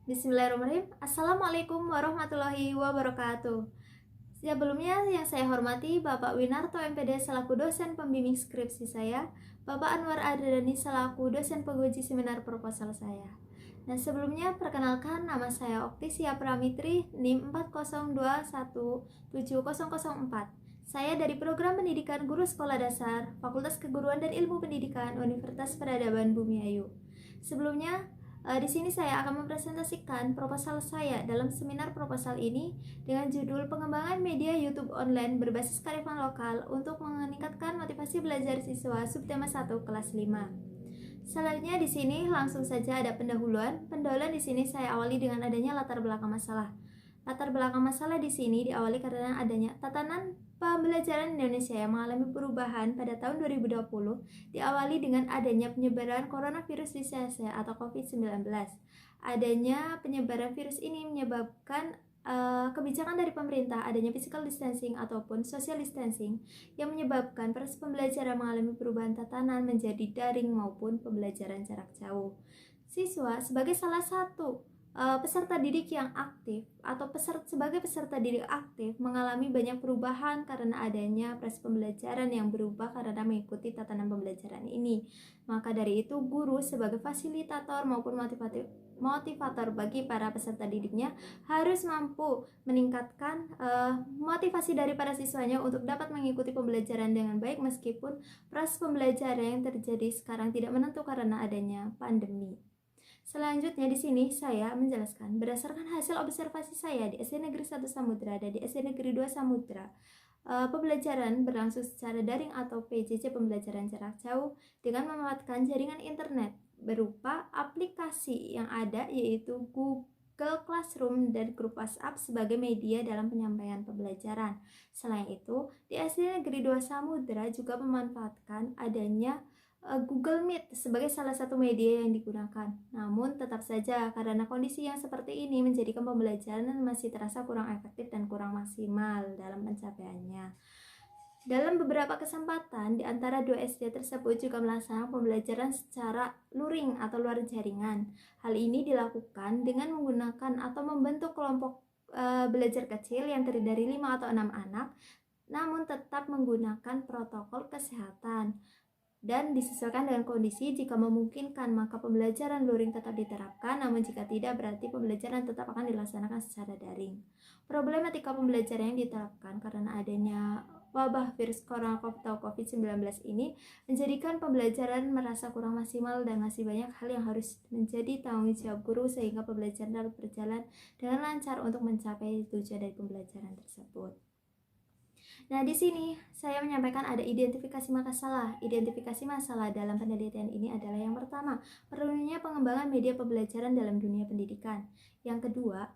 Bismillahirrahmanirrahim. Assalamualaikum warahmatullahi wabarakatuh. Sebelumnya yang saya hormati Bapak Winarto MPD selaku dosen pembimbing skripsi saya, Bapak Anwar Adriani selaku dosen penguji seminar proposal saya. Nah, sebelumnya perkenalkan, nama saya Oktisia Pramitri, NIM 402170004. Saya dari Program Pendidikan Guru Sekolah Dasar, Fakultas Keguruan dan Ilmu Pendidikan, Universitas Peradaban Bumiayu. Sebelumnya, di sini saya akan mempresentasikan proposal saya dalam seminar proposal ini dengan judul Pengembangan Media YouTube Online Berbasis Kearifan Lokal untuk meningkatkan motivasi belajar siswa subtema 1 kelas 5. Selanjutnya di sini langsung saja ada pendahuluan. Pendahuluan di sini saya awali dengan adanya latar belakang masalah. Latar belakang masalah di sini diawali karena adanya tatanan pembelajaran Indonesia yang mengalami perubahan pada tahun 2020, diawali dengan adanya penyebaran coronavirus disease atau COVID-19. Adanya penyebaran virus ini menyebabkan kebijakan dari pemerintah, adanya physical distancing ataupun social distancing yang menyebabkan proses pembelajaran mengalami perubahan tatanan menjadi daring maupun pembelajaran jarak jauh. Siswa sebagai salah satu peserta didik yang aktif atau sebagai peserta didik aktif mengalami banyak perubahan karena adanya proses pembelajaran yang berubah karena mengikuti tatanan pembelajaran ini. Maka dari itu guru sebagai fasilitator maupun motivator bagi para peserta didiknya harus mampu meningkatkan motivasi dari para siswanya untuk dapat mengikuti pembelajaran dengan baik meskipun proses pembelajaran yang terjadi sekarang tidak menentu karena adanya pandemi. Selanjutnya di sini saya menjelaskan berdasarkan hasil observasi saya di SD Negeri 1 Samudra dan di SD Negeri 2 Samudra. Pembelajaran berlangsung secara daring atau PJJ pembelajaran jarak jauh dengan memanfaatkan jaringan internet berupa aplikasi yang ada yaitu Google Classroom dan grup WhatsApp sebagai media dalam penyampaian pembelajaran. Selain itu, di SD Negeri 2 Samudra juga memanfaatkan adanya Google Meet sebagai salah satu media yang digunakan. Namun tetap saja karena kondisi yang seperti ini menjadikan pembelajaran masih terasa kurang efektif dan kurang maksimal dalam pencapaiannya. Dalam beberapa kesempatan di antara dua SD tersebut juga melaksanakan pembelajaran secara luring atau luar jaringan. Hal ini dilakukan dengan menggunakan atau membentuk kelompok belajar kecil yang terdiri dari 5 atau 6 anak, namun tetap menggunakan protokol kesehatan dan disesuaikan dengan kondisi. Jika memungkinkan maka pembelajaran luring tetap diterapkan, namun jika tidak berarti pembelajaran tetap akan dilaksanakan secara daring. Problematika pembelajaran yang diterapkan karena adanya wabah virus corona atau COVID-19 ini menjadikan pembelajaran merasa kurang maksimal dan masih banyak hal yang harus menjadi tanggung jawab guru sehingga pembelajaran dapat berjalan dengan lancar untuk mencapai tujuan dari pembelajaran tersebut. Nah, di sini saya menyampaikan ada identifikasi masalah. Identifikasi masalah dalam penelitian ini adalah yang pertama, perlunya pengembangan media pembelajaran dalam dunia pendidikan. Yang kedua,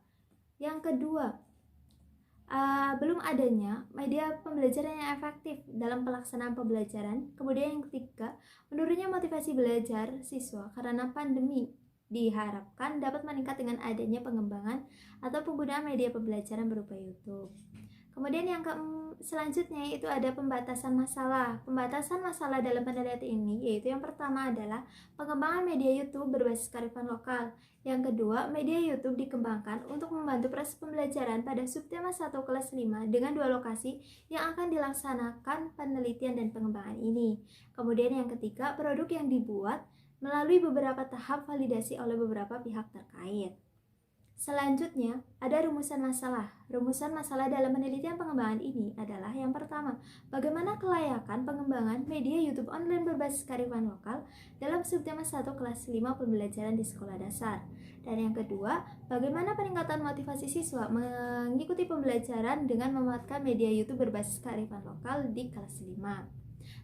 belum adanya media pembelajaran yang efektif dalam pelaksanaan pembelajaran. Kemudian yang ketiga, menurunnya motivasi belajar siswa karena pandemi diharapkan dapat meningkat dengan adanya pengembangan atau penggunaan media pembelajaran berupa YouTube. Kemudian yang selanjutnya itu ada pembatasan masalah. Pembatasan masalah dalam penelitian ini yaitu yang pertama adalah pengembangan media YouTube berbasis kearifan lokal. Yang kedua, media YouTube dikembangkan untuk membantu proses pembelajaran pada subtema 1 kelas 5 dengan 2 lokasi yang akan dilaksanakan penelitian dan pengembangan ini. Kemudian yang ketiga, produk yang dibuat melalui beberapa tahap validasi oleh beberapa pihak terkait. Selanjutnya, ada rumusan masalah. Rumusan masalah dalam penelitian pengembangan ini adalah yang pertama, bagaimana kelayakan pengembangan media YouTube online berbasis kearifan lokal dalam subtema 1 kelas 5 pembelajaran di sekolah dasar. Dan yang kedua, bagaimana peningkatan motivasi siswa mengikuti pembelajaran dengan memanfaatkan media YouTube berbasis kearifan lokal di kelas 5.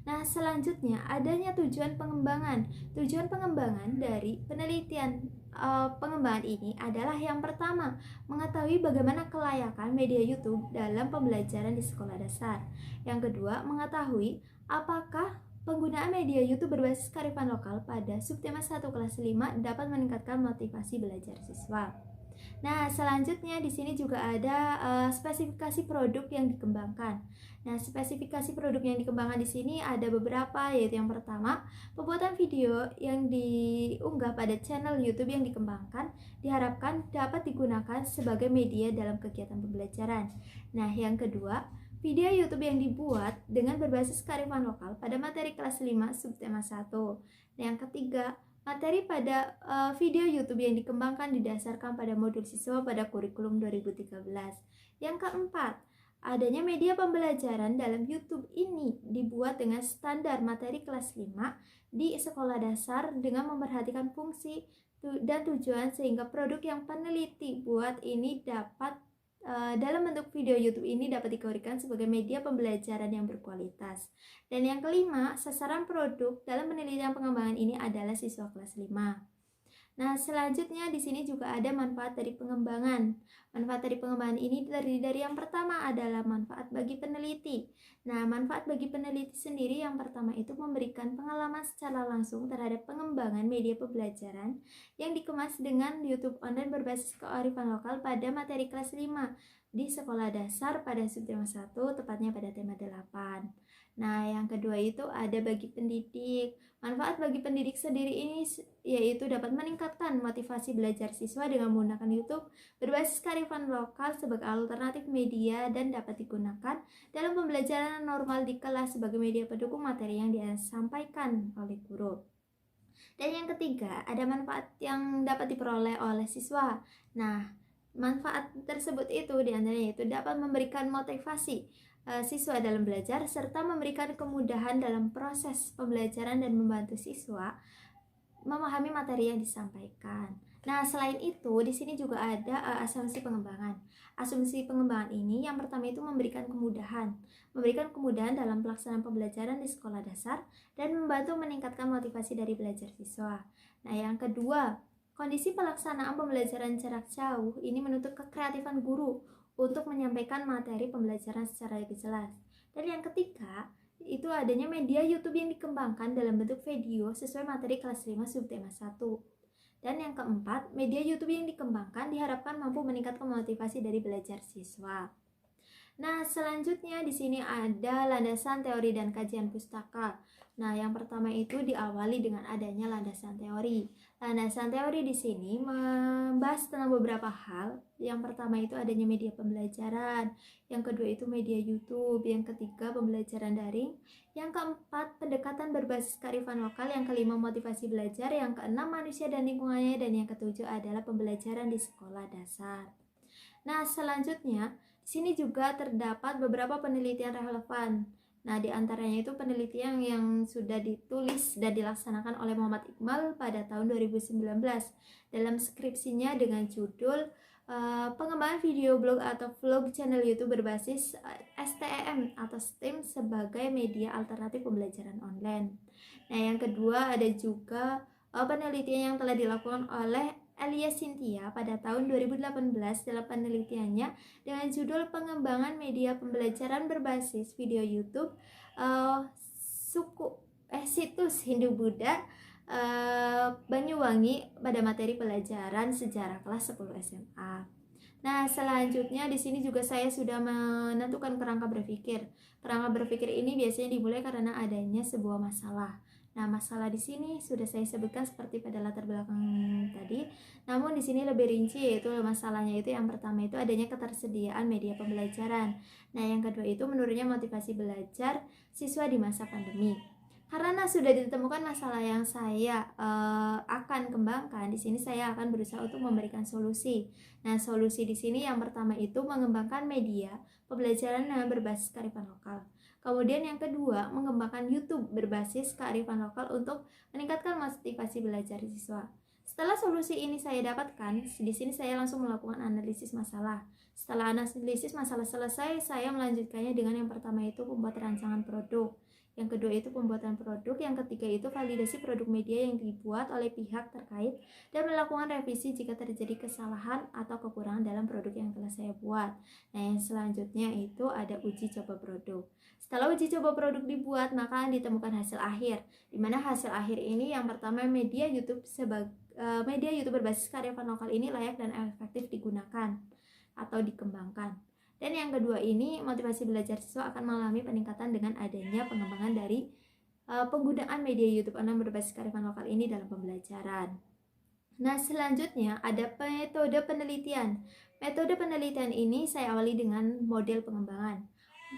Nah, selanjutnya adanya tujuan pengembangan. Tujuan pengembangan dari penelitian pengembangan ini adalah yang pertama, mengetahui bagaimana kelayakan media YouTube dalam pembelajaran di sekolah dasar. Yang kedua, mengetahui apakah penggunaan media YouTube berbasis kearifan lokal pada subtema 1 kelas 5 dapat meningkatkan motivasi belajar siswa. Nah, selanjutnya di sini juga ada spesifikasi produk yang dikembangkan. Nah, spesifikasi produk yang dikembangkan di sini ada beberapa, yaitu yang pertama, pembuatan video yang diunggah pada channel YouTube yang dikembangkan diharapkan dapat digunakan sebagai media dalam kegiatan pembelajaran. Nah, yang kedua, video YouTube yang dibuat dengan berbasis kearifan lokal pada materi kelas 5 subtema 1. Nah, yang ketiga, materi pada video YouTube yang dikembangkan didasarkan pada modul siswa pada kurikulum 2013. Yang keempat, adanya media pembelajaran dalam YouTube ini dibuat dengan standar materi kelas 5 di sekolah dasar dengan memperhatikan fungsi dan tujuan sehingga produk yang peneliti buat ini dapat dalam bentuk video YouTube ini dapat dikategorikan sebagai media pembelajaran yang berkualitas. Dan yang kelima, sasaran produk dalam penelitian pengembangan ini adalah siswa kelas 5. Nah, selanjutnya di sini juga ada manfaat dari pengembangan. Manfaat dari pengembangan ini terdiri dari yang pertama adalah manfaat bagi peneliti. Nah, manfaat bagi peneliti sendiri yang pertama itu memberikan pengalaman secara langsung terhadap pengembangan media pembelajaran yang dikemas dengan YouTube online berbasis kearifan lokal pada materi kelas 5 di sekolah dasar pada subtema 1, tepatnya pada tema 8. Nah, yang kedua itu ada bagi pendidik. Manfaat bagi pendidik sendiri ini yaitu dapat meningkatkan motivasi belajar siswa dengan menggunakan YouTube berbasis kearifan lokal sebagai alternatif media dan dapat digunakan dalam pembelajaran normal di kelas sebagai media pendukung materi yang disampaikan oleh guru. Dan yang ketiga, ada manfaat yang dapat diperoleh oleh siswa. Nah, manfaat tersebut itu diantaranya itu dapat memberikan motivasi siswa dalam belajar serta memberikan kemudahan dalam proses pembelajaran dan membantu siswa memahami materi yang disampaikan. Nah, selain itu di sini juga ada asumsi pengembangan. Asumsi pengembangan ini yang pertama itu memberikan kemudahan dalam pelaksanaan pembelajaran di sekolah dasar dan membantu meningkatkan motivasi dari belajar siswa. Nah, yang kedua, kondisi pelaksanaan pembelajaran jarak jauh ini menuntut kekreatifan guru untuk menyampaikan materi pembelajaran secara lebih jelas. Dan yang ketiga, itu adanya media YouTube yang dikembangkan dalam bentuk video sesuai materi kelas 5 subtema 1. Dan yang keempat, media YouTube yang dikembangkan diharapkan mampu meningkatkan motivasi dari belajar siswa. Nah, selanjutnya di sini ada landasan teori dan kajian pustaka. Nah, yang pertama itu diawali dengan adanya landasan teori. Landasan teori di sini membahas tentang beberapa hal. Yang pertama itu adanya media pembelajaran, yang kedua itu media YouTube, yang ketiga pembelajaran daring, yang keempat pendekatan berbasis kearifan lokal, yang kelima motivasi belajar, yang keenam manusia dan lingkungannya, dan yang ketujuh adalah pembelajaran di sekolah dasar. Nah, selanjutnya di sini juga terdapat beberapa penelitian relevan. Nah, di antaranya itu penelitian yang sudah ditulis dan dilaksanakan oleh Muhammad Iqbal pada tahun 2019 dalam skripsinya dengan judul pengembangan video blog atau vlog channel YouTube berbasis STEM atau STEAM sebagai media alternatif pembelajaran online. Nah, yang kedua ada juga penelitian yang telah dilakukan oleh Elia Cynthia pada tahun 2018 dalam penelitiannya dengan judul pengembangan media pembelajaran berbasis video YouTube situs Hindu-Buddha Banyuwangi pada materi pelajaran sejarah kelas 10 SMA. Nah, selanjutnya di sini juga saya sudah menentukan kerangka berpikir. Kerangka berpikir ini biasanya dimulai karena adanya sebuah masalah. Nah, masalah di sini sudah saya sebutkan seperti pada latar belakang tadi. Namun di sini lebih rinci, yaitu masalahnya itu yang pertama itu adanya ketersediaan media pembelajaran. Nah, yang kedua itu menurunnya motivasi belajar siswa di masa pandemi. Karena sudah ditemukan masalah yang saya akan kembangkan, di sini saya akan berusaha untuk memberikan solusi. Nah, solusi di sini yang pertama itu mengembangkan media pembelajaran yang berbasis kearifan lokal. Kemudian yang kedua, mengembangkan YouTube berbasis kearifan lokal untuk meningkatkan motivasi belajar siswa. Setelah solusi ini saya dapatkan, di sini saya langsung melakukan analisis masalah. Setelah analisis masalah selesai, saya melanjutkannya dengan yang pertama itu membuat rancangan produk. Yang kedua itu pembuatan produk, yang ketiga itu validasi produk media yang dibuat oleh pihak terkait dan melakukan revisi jika terjadi kesalahan atau kekurangan dalam produk yang telah saya buat. Nah, yang selanjutnya itu ada uji coba produk. Setelah uji coba produk dibuat, maka ditemukan hasil akhir, di mana hasil akhir ini yang pertama media YouTube media YouTube berbasis kearifan lokal ini layak dan efektif digunakan atau dikembangkan. Dan yang kedua ini, motivasi belajar siswa akan mengalami peningkatan dengan adanya pengembangan dari penggunaan media YouTube online berbasis kearifan lokal ini dalam pembelajaran. Nah, selanjutnya ada metode penelitian. Metode penelitian ini saya awali dengan model pengembangan.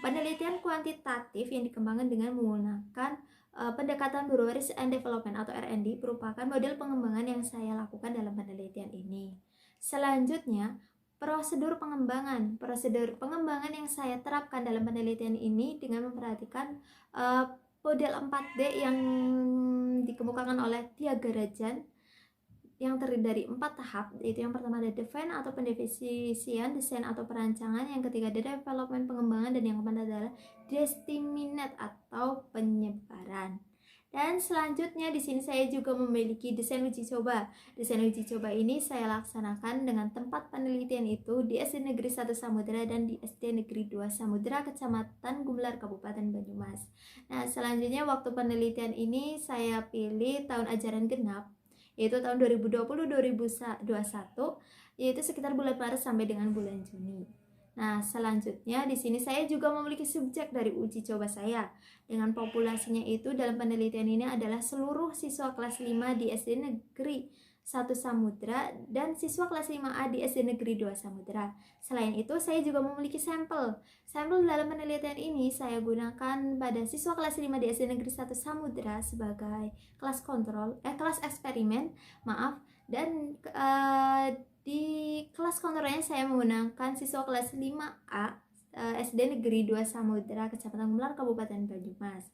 Penelitian kuantitatif yang dikembangkan dengan menggunakan pendekatan Bureau Research and Development atau R&D merupakan model pengembangan yang saya lakukan dalam penelitian ini. Selanjutnya, prosedur pengembangan. Prosedur pengembangan yang saya terapkan dalam penelitian ini dengan memperhatikan model 4D yang dikemukakan oleh Tyagarajan yang terdiri dari 4 tahap, yaitu yang pertama ada define atau pendefinisian, desain atau perancangan, yang ketiga ada development pengembangan, dan yang keempat adalah disseminate atau penyebaran. Dan selanjutnya di sini saya juga memiliki desain uji coba. Desain uji coba ini saya laksanakan dengan tempat penelitian itu di SD Negeri 1 Samudera dan di SD Negeri 2 Samudera, Kecamatan Gumelar, Kabupaten Banyumas. Nah, selanjutnya waktu penelitian ini saya pilih tahun ajaran genap, yaitu tahun 2020-2021, yaitu sekitar bulan Maret sampai dengan bulan Juni. Nah, selanjutnya di sini saya juga memiliki subjek dari uji coba saya. Dengan populasinya itu dalam penelitian ini adalah seluruh siswa kelas 5 di SD Negeri 1 Samudera dan siswa kelas 5A di SD Negeri 2 Samudera. Selain itu, saya juga memiliki sampel. Sampel dalam penelitian ini saya gunakan pada siswa kelas 5 di SD Negeri 1 Samudera sebagai kelas eksperimen, dan di kelas kontrolnya saya menggunakan siswa kelas 5A SD Negeri 2 Samudera, Kecamatan Gumelar, Kabupaten Banyumas.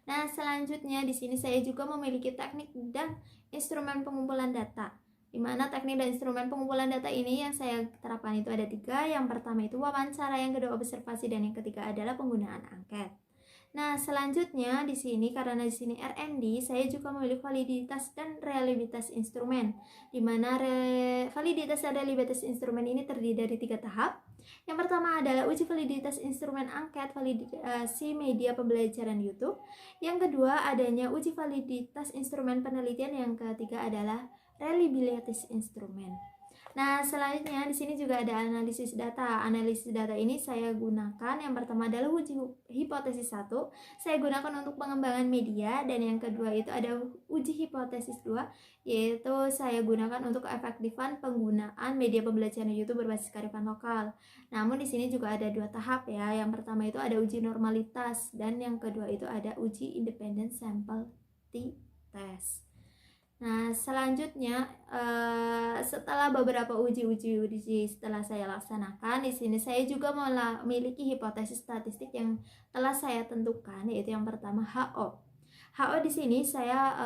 Nah, selanjutnya di sini saya juga memiliki teknik dan instrumen pengumpulan data, di mana teknik dan instrumen pengumpulan data ini yang saya terapkan itu ada 3. Yang pertama itu wawancara, yang kedua observasi, dan yang ketiga adalah penggunaan angket. Nah, selanjutnya di sini karena di sini R&D, saya juga memilih validitas dan reliabilitas instrumen, di mana validitas dan reliabilitas instrumen ini terdiri dari 3 tahap. Yang pertama adalah uji validitas instrumen angket validasi media pembelajaran YouTube. Yang kedua adanya uji validitas instrumen penelitian. Yang ketiga adalah reliabilitas instrumen. Nah, selanjutnya di sini juga ada analisis data. Analisis data ini saya gunakan, yang pertama adalah uji hipotesis 1, saya gunakan untuk pengembangan media, dan yang kedua itu ada uji hipotesis 2, yaitu saya gunakan untuk keefektifan penggunaan media pembelajaran YouTube berbasis kearifan lokal. Namun di sini juga ada 2 tahap ya. Yang pertama itu ada uji normalitas, dan yang kedua itu ada uji independent sample t-test. Nah, selanjutnya setelah beberapa uji setelah saya laksanakan, di sini saya juga memiliki hipotesis statistik yang telah saya tentukan, yaitu yang pertama HO. HO di sini saya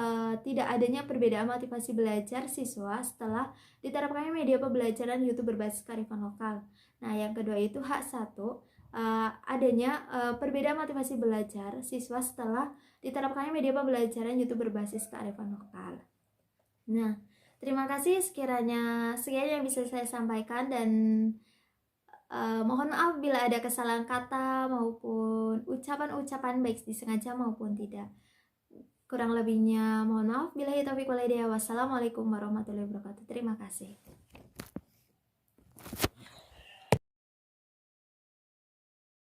tidak adanya perbedaan motivasi belajar siswa setelah diterapkannya media pembelajaran YouTube berbasis kearifan lokal. Nah, yang kedua itu H1, adanya perbedaan motivasi belajar siswa setelah diterapkannya media pembelajaran YouTube berbasis kearifan lokal. Nah, terima kasih, sekian yang bisa saya sampaikan, dan mohon maaf bila ada kesalahan kata maupun ucapan-ucapan baik disengaja maupun tidak. Kurang lebihnya mohon maaf. Billahi taufiq wal hidayah. Wassalamualaikum warahmatullahi wabarakatuh. Terima kasih.